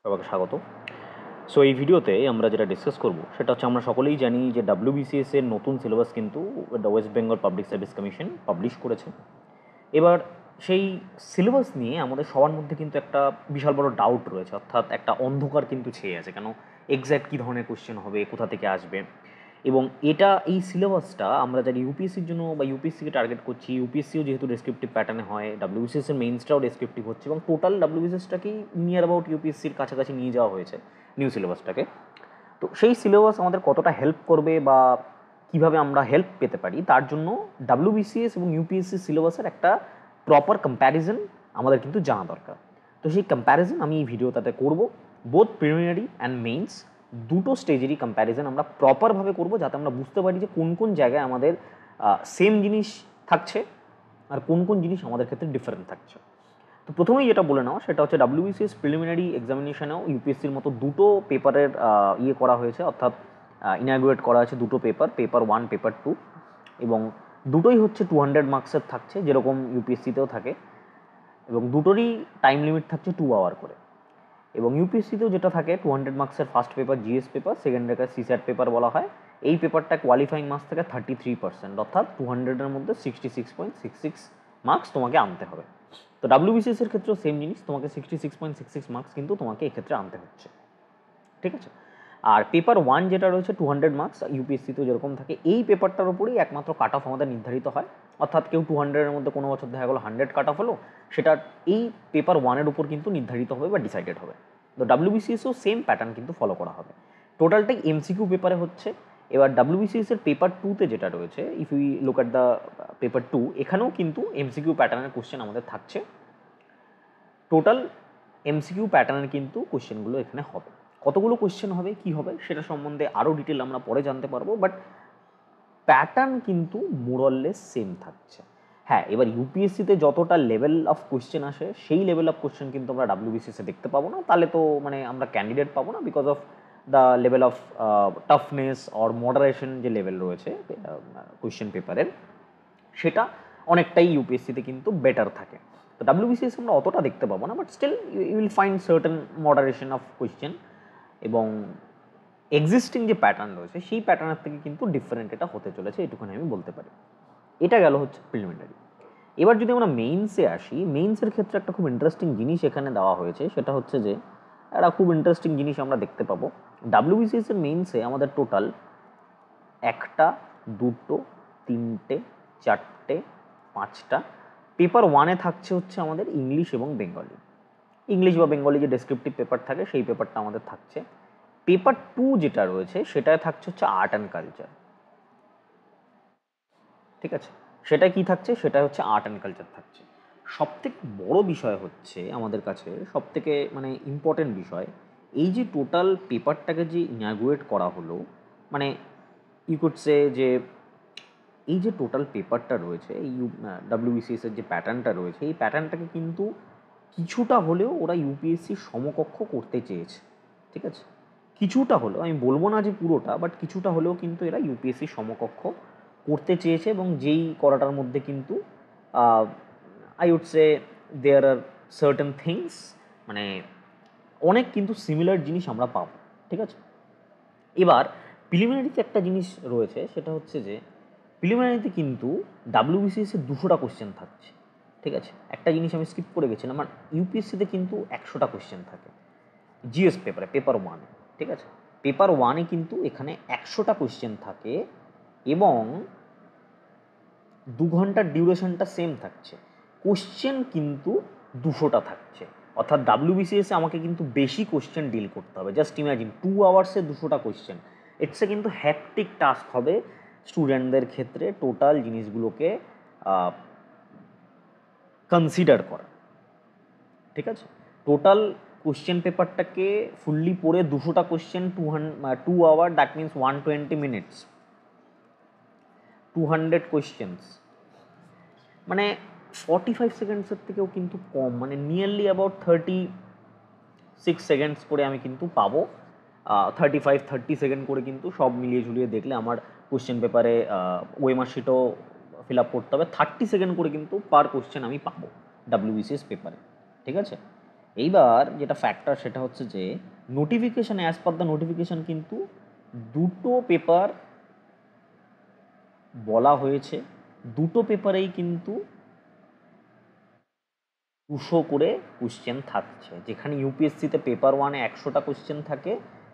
সবাইকে স্বাগত। সো এই ভিডিওতে আমরা যেটা ডিসকাস করব সেটা হচ্ছে, আমরা সকলেই জানি যে WBCS এর নতুন সিলেবাস কিন্তু West Bengal public service commission publish করেছে। এবার সেই সিলেবাস নিয়ে আমাদের সবার মধ্যে কিন্তু একটা বিশাল বড় ডাউট রয়েছে, অর্থাৎ একটা অন্ধকার কিন্তু ছেয়ে আছে, কেন এক্স্যাক্ট কী ধরনের কোশ্চেন হবে, কোথা থেকে আসবে। এবং এই সিলেবাসটা আমরা জানি ইউপিএসসির জন্য বা ইউপিএসসিকে টার্গেট করছি। ইউপিএসসিও যেহেতু ডেসক্রিপটিভ প্যাটার্নে হয়, WBCS এর মেইনসটাও ডেসক্রিপটিভ হচ্ছে, এবং টোটাল WBCSটাকেই নিয়ার অ্যাবাউট ইউপিএসসির কাছাকাছি নিয়ে যাওয়া হয়েছে নিউ সিলেবাসটাকে। তো সেই সিলেবাস আমাদের কতটা হেল্প করবে বা কিভাবে আমরা হেল্প পেতে পারি, তার জন্য WBCS এবং ইউপিএসসি সিলেবাসের একটা প্রপার কম্প্যারিজন আমাদের কিন্তু জানা দরকার। তো সেই কম্প্যারিজন আমি এই ভিডিওটাতে করব। বোথ প্রিলিমিনারি অ্যান্ড মেইনস দুটো স্টেজেরই কম্প্যারিজন আমরা প্রপারভাবে করব, যাতে আমরা বুঝতে পারি যে কোন কোন জায়গায় আমাদের সেম জিনিস থাকছে আর কোন কোন জিনিস আমাদের ক্ষেত্রে ডিফারেন্ট থাকছে। তো প্রথমেই যেটা বলে নাও সেটা হচ্ছে, WBCS প্রিলিমিনারি এক্সামিনেশনেও ইউপিএসসির মতো দুটো পেপারের করা হয়েছে, অর্থাৎ ইনাগুরেট করা হয়েছে দুটো পেপার 1 পেপার 2, এবং দুটোই হচ্ছে 200 মার্কসের থাকছে, যেরকম ইউপিএসসিতেও থাকে, এবং দুটোরই টাইম লিমিট থাকছে 2 আওয়ার করে। এবং ইউপিএসসিতেও যেটা থাকে 200 মার্কসের ফার্স্ট পেপার জিএস পেপার, সেকেন্ডটাকে সিস্যাট পেপার বলা হয়। এই পেপারটা কোয়ালিফাইং মার্কস থেকে 33%, অর্থাৎ 200-এর মধ্যে 66.66 মার্কস তোমাকে আনতে হবে। তো WBCS এর ক্ষেত্রেও সেম জিনিস, তোমাকে 66.66 মার্কস কিন্তু তোমাকে এক্ষেত্রে আনতে হচ্ছে, ঠিক আছে। আর পেপার 1 যেটা রয়েছে 200 মার্কস, ইউপিএসসিতেও যেরকম থাকে, এই পেপারটার উপরেই একমাত্র কাট অফ আমাদের নির্ধারিত হয়। অর্থাৎ কেউ 200-এর মধ্যে কোনো বছর দেখা গেলো 100 কাট অফ হলো, সেটা এই পেপার 1-এর উপর কিন্তু নির্ধারিত হবে বা ডিসাইডেড হবে। তো WBCSও সেম প্যাটার্ন কিন্তু ফলো করা হবে। টোটালটাই MCQ পেপারে হচ্ছে। এবার WBCS এর পেপার 2-তে যেটা রয়েছে, if you look at the paper 2, এখানেও কিন্তু MCQ প্যাটার্নের কোশ্চেন আমাদের থাকছে। টোটাল MCQ প্যাটার্নের কিন্তু কোশ্চেনগুলো এখানে হবে। কতগুলো কোশ্চেন হবে, কি হবে, সেটা সম্বন্ধে আরও ডিটেল আমরা পরে জানতে পারবো, বাট প্যাটার্ন কিন্তু মোরলেস সেম থাকছে। হ্যাঁ, এবার ইউপিএসসিতে যতটা লেভেল অফ কোশ্চেন আসে, সেই লেভেল অফ কোশ্চেন কিন্তু আমরা WBCSে দেখতে পাবো না। তাহলে তো মানে আমরা ক্যান্ডিডেট পাবো না, because of the level of toughness or moderation যে লেভেল রয়েছে কোশ্চেন পেপারের, সেটা অনেকটাই ইউপিএসসিতে কিন্তু বেটার থাকে। তো WBCS আমরা অতটা দেখতে পাবো না, but still you will find certain moderation of question, এবং এক্সিস্টিং যে প্যাটার্ন রয়েছে সেই প্যাটার্নের থেকে কিন্তু ডিফারেন্ট এটা হতে চলেছে, এটুকুনি আমি বলতে পারি। এটা গেল হচ্ছে প্রিলিমিনারি। এবার যদি আমরা মেইনসে আসি, মেইনসের ক্ষেত্রে একটা খুব ইন্টারেস্টিং জিনিস এখানে দেওয়া হয়েছে, সেটা হচ্ছে যে একটা খুব ইন্টারেস্টিং জিনিস আমরা দেখতে পাবো। WBCS এর মেইনসে আমাদের টোটাল 1টা 2টো 3টে 4টে 5টা পেপার 1-এ থাকছে হচ্ছে আমাদের ইংলিশ এবং বেঙ্গলি। ইংলিশ বা বেঙ্গলি যে ডেসক্রিপটিভ পেপার থাকে সেই পেপারটা আমাদের থাকছে। পেপার 2 যেটা রয়েছে সেটায় থাকছে হচ্ছে আর্ট অ্যান্ড কালচার, ঠিক আছে। সেটা কি থাকছে, সেটা হচ্ছে আর্ট অ্যান্ড কালচার থাকছে। সবথেকে বড় বিষয় হচ্ছে আমাদের কাছে, সবথেকে মানে ইম্পর্টেন্ট বিষয়, এই যে টোটাল পেপারটাকে যে ইনাগুরেট করা হলো, মানে ইউ কুড সে যে এই যে টোটাল পেপারটা রয়েছে, এই WBCS এর যে প্যাটার্নটা রয়েছে, এই প্যাটার্নটাকে কিন্তু কিছুটা হলেও ওরা ইউপিএসসির সমকক্ষ করতে চেয়েছে, ঠিক আছে। কিছুটা হলেও, আমি বলবো না যে পুরোটা, বাট কিছুটা হলেও কিন্তু এরা ইউপিএসসির সমকক্ষ করতে চেয়েছে, এবং যেই করাটার মধ্যে কিন্তু I would say there are certain things, মানে অনেক কিন্তু সিমিলার জিনিস আমরা পাবো, ঠিক আছে। এবার প্রিলিমিনারিতে একটা জিনিস রয়েছে, সেটা হচ্ছে যে প্রিলিমিনারিতে কিন্তু WBCS এর 200টা কোশ্চেন থাকছে, ঠিক আছে। একটা জিনিস আমি স্কিপ করে গেছিলাম, আমার ইউপিএসসিতে কিন্তু 100টা কোশ্চেন থাকে জিএস পেপারে, পেপার 1-এ, ঠিক আছে। পেপার 1-এ কিন্তু এখানে 100টা কোশ্চেন থাকে, এবং 2 ঘন্টার ডিউরেশনটা সেম থাকছে, কোশ্চেন কিন্তু 200টা থাকছে। অর্থাৎ WBCS-এ আমাকে কিন্তু বেশি কোশ্চেন ডিল করতে হবে। জাস্ট ইমাজিন 2 আওয়ার্সে 200টা কোশ্চেন, ইটস এ কিন্তু হ্যাকটিক টাস্ক হবে স্টুডেন্টদের ক্ষেত্রে টোটাল জিনিসগুলোকে কনসিডার করা, ঠিক আছে। টোটাল কোশ্চেন পেপারটাকে ফুললি পড়ে 200টা question 2 hour, that means 120 minutes, 200 questions, মানে 45 সেকেন্ডসের থেকেও কিন্তু কম, মানে নিয়ারলি অ্যাবাউট 36 সেকেন্ডস করে আমি কিন্তু পাবো। 30 সেকেন্ড করে কিন্তু সব মিলিয়ে ঝুলিয়ে দেখলে আমার কোশ্চেন পেপারে ওএমআর শিটও ফিল আপ করতে হবে। 30 সেকেন্ড করে কিন্তু পার কোশ্চেন আমি পাবো WBCS পেপারে, ঠিক আছে। এইবার যেটা ফ্যাক্টর সেটা হচ্ছে যে notification, as per the notification কিন্তু দুটো পেপার বলা হয়েছে, দুটো পেপারেই কিন্তু 200 করে কোশ্চেন থাকছে। যেখানে ইউপিএসসিতে পেপার 1-এ 100টা কোশ্চেন থাকে,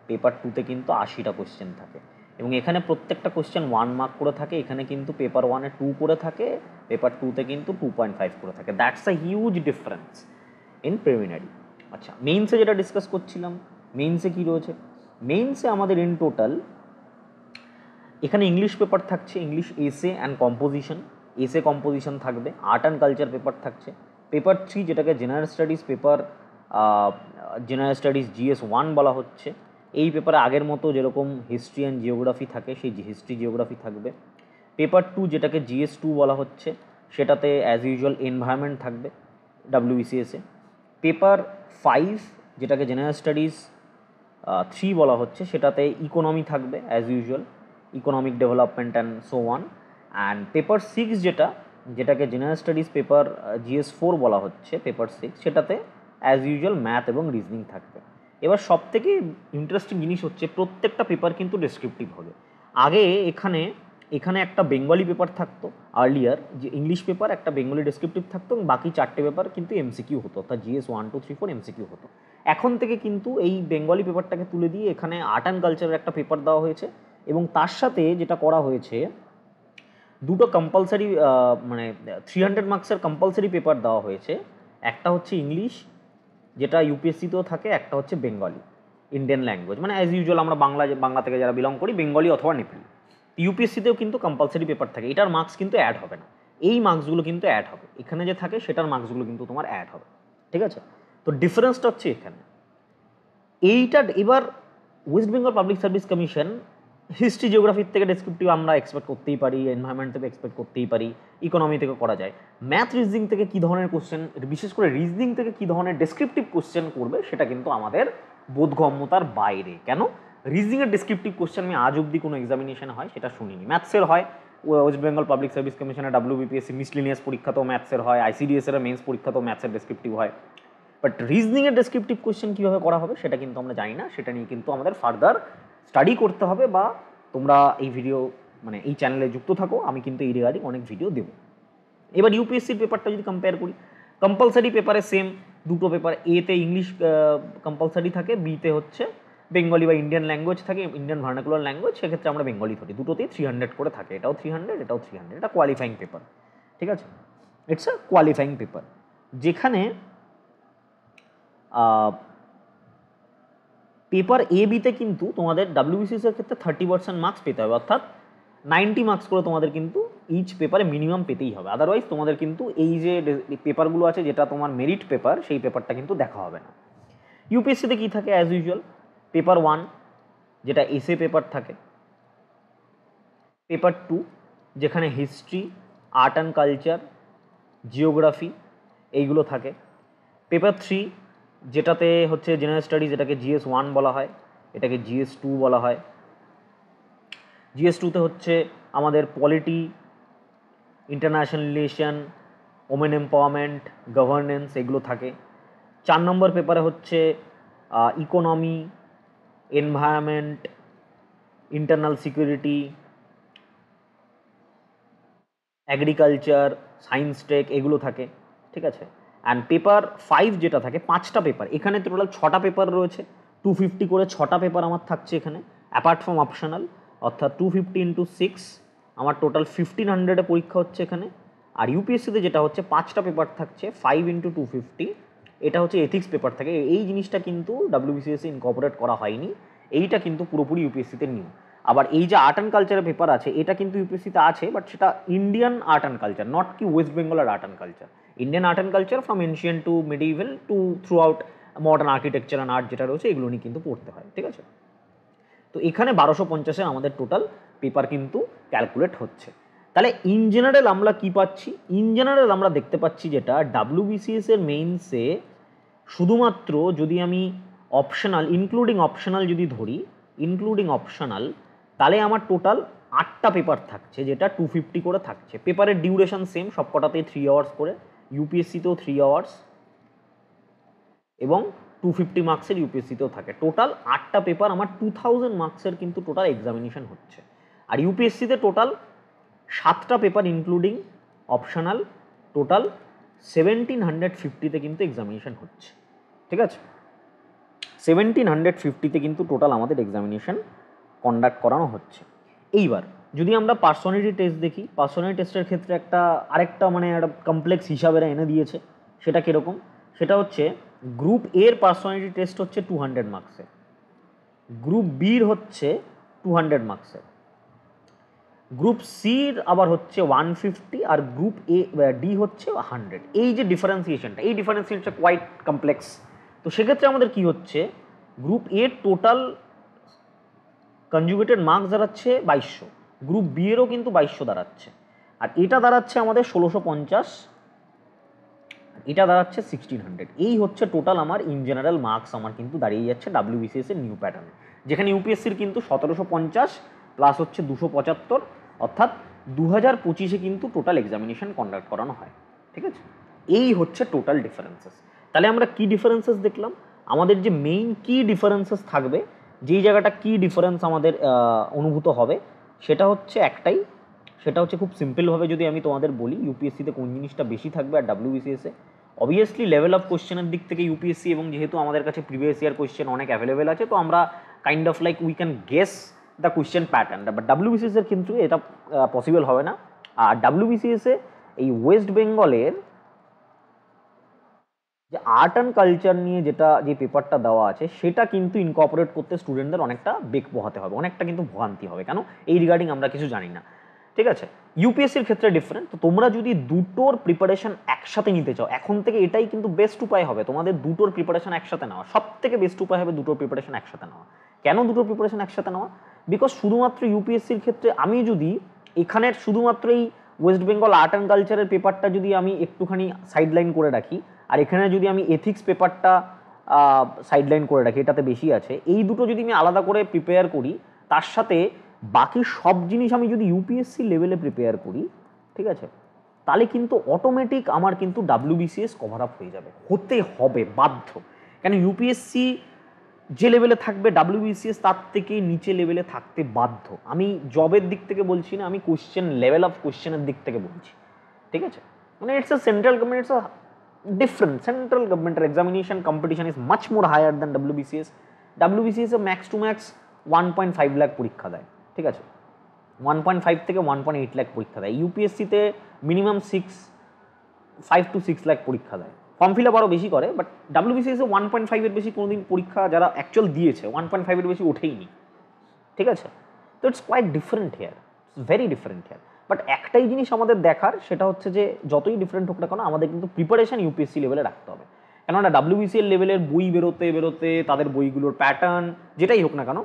পেপার 2-তে কিন্তু 80টা কোশ্চেন থাকে, এবং এখানে প্রত্যেকটা কোশ্চেন 1 মার্ক করে থাকে। এখানে কিন্তু পেপার 1-এ 2 করে থাকে, পেপার 2-তে কিন্তু 2.5 করে থাকে। That's a huge difference in preliminary. আচ্ছা, মেইনসে যেটা ডিসকাস করছিলাম, মেইনসে কী রয়েছে? মেইনসে আমাদের ইন টোটাল এখানে ইংলিশ পেপার থাকছে, ইংলিশ এসে অ্যান্ড কম্পোজিশন, এসে কম্পোজিশন থাকবে, আর্ট অ্যান্ড কালচার পেপার থাকছে, পেপার 3 যেটাকে general studies paper, general studies GS 1 বলা হচ্ছে। এই পেপারে আগের মতো যেরকম হিস্ট্রি অ্যান্ড জিওগ্রাফি থাকে সেই হিস্ট্রি জিওগ্রাফি থাকবে। পেপার 2 যেটাকে GS 2 বলা হচ্ছে, সেটাতে অ্যাজ ইউজুয়াল এনভায়রনমেন্ট থাকবে WBCS-এ। পেপার 5 যেটাকে জেনারেল স্টাডিজ 3 বলা হচ্ছে, সেটাতে ইকোনমি থাকবে as usual, economic development and so one. And paper 6 যেটাকে জেনারেল স্টাডিজ পেপার GS 4 বলা হচ্ছে, পেপার 6, সেটাতে অ্যাজ ইউজুয়াল ম্যাথ এবং রিজনিং থাকবে। এবার সব থেকে ইন্টারেস্টিং জিনিস হচ্ছে প্রত্যেকটা পেপার কিন্তু ডেসক্রিপটিভ হবে। আগে এখানে একটা বেঙ্গলি পেপার থাকতো আর্লিয়ার, যে ইংলিশ পেপার একটা বেঙ্গলি ডেসক্রিপটিভ থাকতো, এবং বাকি 4টে পেপার কিন্তু MCQ হতো, অর্থাৎ GS 1, 2, 3, 4 MCQ হতো। এখন থেকে কিন্তু এই বেঙ্গলি পেপারটাকে তুলে দিয়ে এখানে আর্ট অ্যান্ড কালচারের একটা পেপার দেওয়া হয়েছে, এবং তার সাথে যেটা করা হয়েছে, দুটো কম্পালসারি মানে 300 মার্কসের কম্পালসারি পেপার দেওয়া হয়েছে। একটা হচ্ছে ইংলিশ, যেটা ইউপিএসসিতেও থাকে, একটা হচ্ছে বেঙ্গলি, ইন্ডিয়ান ল্যাঙ্গুয়েজ, মানে অ্যাজ ইউজুয়াল আমরা বাংলা থেকে যারা বিলং করি, বেঙ্গলি অথবা নেপালি। ইউপিএসসিতেও কিন্তু কম্পালসারি পেপার থাকে, এটার মার্কস কিন্তু অ্যাড হবে না, এই মার্কসগুলো কিন্তু অ্যাড হবে, এখানে যে থাকে সেটার মার্কসগুলো কিন্তু তোমার অ্যাড হবে, ঠিক আছে? তো ডিফারেন্সটা হচ্ছে এখানে এইটা। এবার West Bengal public service commission history জিওগ্রাফির থেকে ডেসক্রিপটিভ আমরা এক্সপেক্ট করতেই পারি, এনভায়রনমেন্ট থেকে এক্সপেক্ট করতেই পারি, ইকোনমি থেকে করা যায়। ম্যাথ রিজনিং থেকে কী ধরনের কোশ্চেন, বিশেষ করে রিজনিং থেকে কী ধরনের ডেসক্রিপটিভ কোশ্চেন করবে, সেটা কিন্তু আমাদের বোধগম্যতার বাইরে। কেন? রিজনিংয়ের ডেসক্রিপটিভ কোশ্চেন আমি আজ অবধি কোনো এক্সামিনেশনে হয় সেটা শুনিনি। ম্যাথসের হয়, ওয়েস্ট বেঙ্গল পাবলিক সার্ভিস কমিশনের WBPSC মিসলিনিয়াস পরীক্ষাতেও ম্যাথসের হয়, ICDS-এর মেন্স পরীক্ষাতেও ম্যাথসের ডেসক্রিপটিভ হয়। বাট রিজনিংয়ের ডেসক্রিপটিভ কোশ্চেন কীভাবে করা হবে সেটা কিন্তু আমরা জানি না, সেটা নিয়ে কিন্তু আমাদের ফার্দার স্টাডি করতে হবে, বা তোমরা এই ভিডিও মানে এই চ্যানেলে যুক্ত থাকো, আমি কিন্তু এই রিগার্ডিং অনেক ভিডিও দেবো। এবার ইউপিএসসির পেপারটা যদি কম্পেয়ার করি, কম্পালসারি পেপারে সেম দুটো পেপার, এতে ইংলিশ কম্পালসারি থাকে, বিতে হচ্ছে বেঙ্গলি বা ইন্ডিয়ান ল্যাঙ্গুয়েজ থাকে, ইন্ডিয়ান ভার্নাকুলার ল্যাঙ্গুয়েজ, সেক্ষেত্রে আমরা বেঙ্গলি ধরি। দুটোতেই 300 করে থাকে, এটাও 300, এটাও 300, এটা কোয়ালিফাইং পেপার, ঠিক আছে? ইটস আ কোয়ালিফাইং পেপার, যেখানে পেপার বিতে কিন্তু তোমাদের WBCS-এর ক্ষেত্রে 30% মার্কস পেতে হবে, অর্থাৎ 90 মার্কস করে তোমাদের কিন্তু ইচ পেপারে মিনিমাম পেতেই হবে, আদারওয়াইজ তোমাদের কিন্তু এই যে পেপারগুলো আছে যেটা তোমার মেরিট পেপার, সেই পেপারটা কিন্তু দেখা হবে না। ইউপিএসসিতে কী থাকে? অ্যাজ ইউজুয়াল পেপার 1 যেটা এসে পেপার থাকে, পেপার 2 যেখানে history, art and culture, geography এইগুলো থাকে, পেপার 3 যেটাতে হচ্ছে জেনারেল স্টাডিজ, এটাকে GS 1 বলা হয়, এটাকে GS 2 বলা হয়। GS 2-তে হচ্ছে আমাদের polity, international relation, women empowerment, governance এগুলো থাকে। 4 নম্বর পেপারে হচ্ছে economy, environment, internal security, agriculture, science tech এগুলো থাকে, ঠিক আছে? অ্যান্ড পেপার 5 যেটা থাকে, 5টা পেপার, এখানে টোটাল 6টা পেপার রয়েছে, 250 করে 6টা পেপার আমার থাকছে এখানে, অ্যাপার্ট ফ্রম অপশনাল, অর্থাৎ 250 × 6 আমার টোটাল 1500-এ পরীক্ষা হচ্ছে এখানে। আর ইউপিএসসিতে যেটা হচ্ছে 5টা পেপার থাকছে, 5 × 250, এটা হচ্ছে এথিক্স পেপার থাকে। এই জিনিসটা কিন্তু WBCS-এ ইনকর্পোরেট করা হয়নি, এইটা কিন্তু পুরোপুরি ইউপিএসসিতে নিউ। আবার এই যে আর্ট অ্যান্ড কালচারের পেপার আছে, এটা কিন্তু ইউপিএসসিতে আছে, বাট সেটা Indian art and culture, not কি ওয়েস্ট বেঙ্গলের art and culture. Indian art and culture from ancient to medieval to throughout modern architecture and art যেটা রয়েছে, এগুলো নিয়ে কিন্তু পড়তে হয়, ঠিক আছে? তো এখানে 1250-এ আমাদের টোটাল পেপার কিন্তু ক্যালকুলেট হচ্ছে। তাহলে ইন জেনারেল আমরা কি পাচ্ছি? ইন জেনারেল আমরা দেখতে পাচ্ছি যেটা WBCS-এর মেইনসে শুধুমাত্র যদি আমি অপশনাল ইনক্লুডিং অপশনাল যদি ধরি, ইনক্লুডিং অপশনাল, তাহলে আমার টোটাল 8টা পেপার থাকছে, যেটা 250 করে থাকছে। পেপারের ডিউরেশন সেম, সবকটাতেই 3 আওয়ার্স করে, ইউপিএসসিতেও 3 আওয়ার্স, এবং 250 মার্কসের ইউপিএসসিতেও থাকে। টোটাল 8টা পেপার আমার 2000 মার্কসের কিন্তু টোটাল এক্সামিনেশন হচ্ছে। আর ইউপিএসসিতে টোটাল 7টা পেপার ইনক্লুডিং অপশনাল, টোটাল 1750তে কিন্তু এক্সামিনেশন হচ্ছে। ঠিক আছে, 1750তে কিন্তু টোটাল আমাদের এক্সামিনেশন কন্ডাক্ট করানো হচ্ছে। এইবার যদি আমরা পার্সোনালিটি টেস্ট দেখি, পার্সোনালিটি টেস্টের ক্ষেত্রে আরেকটা মানে একটা কমপ্লেক্স হিসাবেরা এনে দিয়েছে। সেটা কীরকম? সেটা হচ্ছে গ্রুপ এর পার্সোনালিটি টেস্ট হচ্ছে 200 মার্কসের, গ্রুপ বির হচ্ছে 200 মার্কসের, গ্রুপ সির আবার হচ্ছে 150, আর গ্রুপ ডি হচ্ছে 100। এই যে ডিফারেন্সিয়েশনটা, এই ডিফারেন্সিয়েশনটা কোয়াইট কমপ্লেক্স। তো সেক্ষেত্রে আমাদের কি হচ্ছে, গ্রুপ এর টোটাল কনজুগেটেড মার্কস দাঁড়াচ্ছে 2200, গ্রুপ বি এরও কিন্তু 2200 দাঁড়াচ্ছে, আর এটা দাঁড়াচ্ছে আমাদের 1650, এটা দাঁড়াচ্ছে 1600। এই হচ্ছে টোটাল আমার ইন জেনারেল মার্কস আমার কিন্তু দাঁড়িয়ে যাচ্ছে ডাব্লিউবিসিএস এর নিউ প্যাটার্নে, যেখানে ইউপিএসসির কিন্তু 1750 প্লাস হচ্ছে 275, অর্থাৎ 2025-এ কিন্তু টোটাল এক্সামিনেশন কন্ডাক্ট করানো হয়। ঠিক আছে, এই হচ্ছে টোটাল ডিফারেন্সেস। তাহলে আমরা কি ডিফারেন্সেস দেখলাম? আমাদের যে মেইন কি ডিফারেন্সেস থাকবে, যেই জায়গাটা কি ডিফারেন্স আমাদের অনুভূত হবে, সেটা হচ্ছে একটাই, সেটা হচ্ছে খুব সিম্পলভাবে যদি আমি তোমাদের বলি ইউপিএসসিতে কোন জিনিসটা বেশি থাকবে আর ডাব্লিউবিসিএসে। অবভিয়াসলি লেভেল অফ কোশ্চেনের দিক থেকে ইউপিএসসি, এবং যেহেতু আমাদের কাছে প্রিভিয়াস ইয়ার কোশ্চেন অনেক অ্যাভেলেবেল আছে, তো আমরা kind of like we can guess the question pattern. But ডাব্লিউবিসিএসের কিন্তু এটা পসিবল হবে না। আর ডাব্লিউবিসিএসে এই ওয়েস্ট বেঙ্গলের যে আর্ট অ্যান্ড কালচার নিয়ে যে পেপারটা দেওয়া আছে, সেটা কিন্তু ইনকর্পোরেট করতে স্টুডেন্টদের অনেকটা বেগ পোহাতে হবে, অনেকটা কিন্তু ভোগান্তি হবে। কেন? এই রিগার্ডিং আমরা কিছু জানি না। ঠিক আছে, ইউপিএসসির ক্ষেত্রে ডিফারেন্ট। তো তোমরা যদি দুটোর প্রিপারেশন একসাথে নিতে চাও, এখন থেকে এটাই কিন্তু বেস্ট উপায় হবে তোমাদের দুটোর প্রিপারেশন একসাথে নেওয়া। সব থেকে বেস্ট উপায় হবে দুটোর প্রিপারেশন একসাথে নেওয়া। কেন দুটোর প্রিপারেশন একসাথে নেওয়া? বিকজ শুধুমাত্র ইউপিএসসির ক্ষেত্রে আমি যদি এখানের শুধুমাত্র এই ওয়েস্ট বেঙ্গল আর্ট অ্যান্ড কালচারের পেপারটা যদি আমি একটুখানি সাইডলাইন করে রাখি, আর এখানে যদি আমি এথিক্স পেপারটা সাইডলাইন করে রাখি, এটাতে বেশি আছে, এই দুটো যদি আমি আলাদা করে প্রিপেয়ার করি, তার সাথে বাকি সব জিনিস আমি যদি ইউপিএসসি লেভেলে প্রিপেয়ার করি, ঠিক আছে, তাহলে কিন্তু অটোমেটিক আমার কিন্তু ডাব্লিউবিসিএস কভার আপ হয়ে যাবে, হতে হবে বাধ্য। কেন? ইউপিএসসি যে লেভেলে থাকবে, ডাব্লিউবিসিএস তার থেকে নিচে লেভেলে থাকতে বাধ্য। আমি জবের দিক থেকে বলছি না, আমি কোশ্চেন লেভেল অফ কোশ্চেনের দিক থেকে বলছি। ঠিক আছে, মানে it's a central government, it's a different. Central government examination competition is much more higher than WBCS. WBCS max to max 1.5 lakh পরীক্ষা দেয়। ঠিক আছে, 1.5 থেকে 1.8 লাখ পরীক্ষা দেয়। ইউপিএসসিতে মিনিমাম 5 to 6 লাখ পরীক্ষা দেয়। ফর্ম ফিল আপ আরও বেশি করে, বাট ডাব্লিউবিসিএসে 1.5 এর বেশি কোনোদিন পরীক্ষা যারা অ্যাকচুয়াল দিয়েছে 1.5 এর বেশি ওঠেইনি। ঠিক আছে, তো it's quite different here, it's very different here. But একটাই জিনিস আমাদের দেখার, সেটা হচ্ছে যে যতই ডিফারেন্ট হোক না কেন, আমাদের কিন্তু প্রিপারেশন ইউপিএসসি লেভেলে রাখতে হবে। কেননা ডাব্লিউবিসিএল লেভেলের বই বেরোতে তাদের বইগুলোর প্যাটার্ন যেটাই হোক না কেন,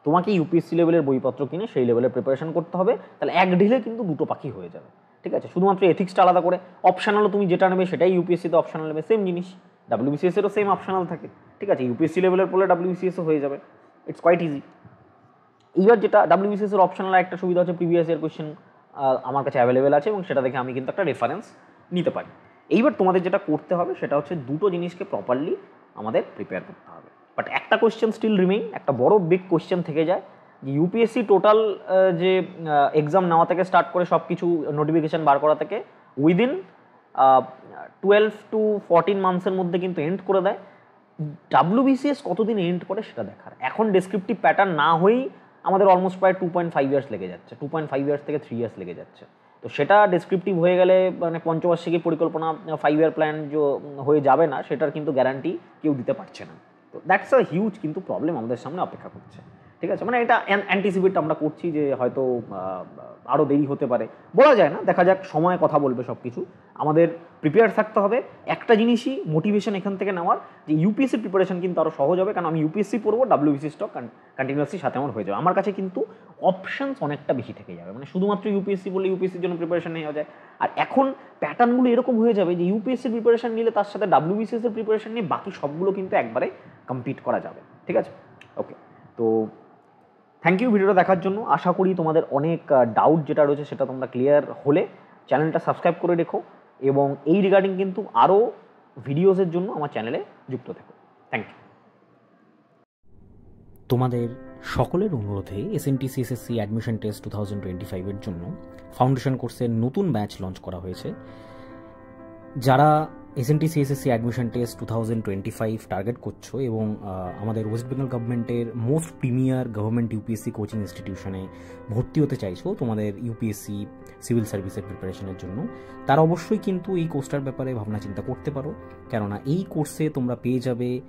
তোমাকে ইউপিএসসি লেভেলের বইপত্র কিনে সেই লেভেলের প্রিপারেশন করতে হবে। তাহলে এক ঢিলে কিন্তু দুটো পাখি হয়ে যাবে। ঠিক আছে, শুধুমাত্র এথিক্সটা আলাদা করে, অপশনালও তুমি যেটা নেবে সেটাই ইউপিএসসিতে অপশনাল নেবে, সেম জিনিস ডাব্লিউবিসিএসেরও সেম অপশনাল থাকে। ঠিক আছে, ইউপিএসসি লেভেলের পড়লে ডাব্লিউবিসিএসও হয়ে যাবে, ইটস কোয়াইট ইজি। এইবার যেটা ডাব্লিউবিসিএসের অপশনাল একটা সুবিধা হচ্ছে প্রিভিয়াস ইয়ার কোয়েশ্চেন আমার কাছে অ্যাভেলেবেল আছে, এবং সেটা দেখে আমি কিন্তু একটা রেফারেন্স নিতে পারি। এইবার তোমাদের যেটা করতে হবে সেটা হচ্ছে দুটো জিনিসকে প্রপারলি আমাদের প্রিপেয়ার করতে হবে। বাট একটা কোয়েশ্চেন স্টিল রিমেইন, একটা বড় বিগ কোয়েশ্চেন থেকে যায় যে ইউপিএসসি টোটাল যে এক্সাম নেওয়া থেকে স্টার্ট করে সব কিছু নোটিফিকেশান বার করা থেকে উইদিন 12 to 14 মান্থসের মধ্যে কিন্তু এন্ড করে দেয়। ডাব্লিউবিসিএস কতদিন এন্ড করে সেটা দেখার। এখন ডেসক্রিপটিভ প্যাটার্ন না হয়েই আমাদের অলমোস্ট প্রায় 2.5 ইয়ার্স লেগে যাচ্ছে, 2.5 ইয়ার্স থেকে 3 ইয়ার্স লেগে যাচ্ছে। তো সেটা ডেসক্রিপটিভ হয়ে গেলে মানে পঞ্চবার্ষিকী পরিকল্পনা 5 ইয়ার প্ল্যান হয়ে যাবে না, সেটার কিন্তু গ্যারান্টি কেউ দিতে পারছে না। তো দ্যাটস আ হিউজ কিন্তু প্রবলেম আমাদের সামনে অপেক্ষা করছে। ঠিক আছে, মানে এটা অ্যান্টিসিপেট আমরা করছি যে হয়তো আরও দেরি হতে পারে, বলা যায় না, দেখা যাক, সময় কথা বলবে সব কিছু। আমাদের প্রিপেয়ার থাকতে হবে। একটা জিনিসই মোটিভেশন এখান থেকে নেওয়ার, যে ইউপিএসসি প্রিপারেশন কিন্তু আরও সহজ হবে, কারণ আমি ইউপিএসসি পড়বো, ডাব্লিউবিসি স্টক কন্টিনিউয়াসলি সাথে আমার হয়ে যাবে। আমার কাছে কিন্তু অপশানস অনেকটা বেশি থেকে যাবে, মানে শুধুমাত্র ইউপিএসসি বলে ইউপিএসসির জন্য প্রিপারেশন নেওয়া যায়। আর এখন প্যাটার্নগুলো এরকম হয়ে যাবে যে ইউপিএসসির প্রিপারেশন নিলে তার সাথে ডাব্লিউবিসিএসের প্রিপারেশন নিয়ে বাকি সবগুলো কিন্তু একবারে কমপ্লিট করা যাবে। ঠিক আছে, ওকে। তো থ্যাংক ইউ ভিডিওটা দেখার জন্য। আশা করি তোমাদের অনেক ডাউট যেটা রয়েছে সেটা তোমরা ক্লিয়ার হলে চ্যানেলটা সাবস্ক্রাইব করে রেখো, এবং এই রিগার্ডিং কিন্তু আরও ভিডিওসের জন্য আমার চ্যানেলে যুক্ত থেকো। Thank you. তোমাদের সকলের অনুরোধে SNT-CSSC অ্যাডমিশন টেস্ট 2025-এর জন্য ফাউন্ডেশন কোর্সের নতুন ব্যাচ লঞ্চ করা হয়েছে। যারা SNT-CSSC অ্যাডমিশন টেস্ট 2025 টার্গেট করছো এবং আমাদের ওয়েস্ট বেঙ্গল গভর্নমেন্টের most premier government UPSC coaching ইনস্টিটিউশনে ভর্তি হতে চাইছো তোমাদের ইউপিএসসি সিভিল সার্ভিসের প্রিপারেশনের জন্য, তারা অবশ্যই কিন্তু এই কোর্সটার ব্যাপারে ভাবনা চিন্তা করতে পারো। কেননা এই কোর্সে তোমরা পেয়ে যাবে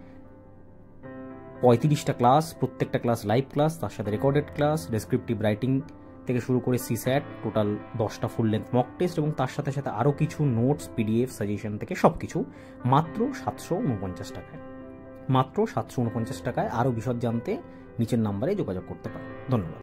35টা ক্লাস, প্রত্যেকটা ক্লাস লাইভ ক্লাস, তার সাথে রেকর্ডেড ক্লাস, ডেসক্রিপটিভ রাইটিং থেকে শুরু করে CSAT, টোটাল 10টা ফুল লেন্থ মক টেস্ট এবং তার সাথে সাথে আরও কিছু নোটস, PDF, সাজেশন থেকে সব কিছু মাত্র 749 টাকায়। মাত্র 749 টাকায়। আরও বিশদ জানতে নিচের নাম্বারে যোগাযোগ করতে পারো। ধন্যবাদ।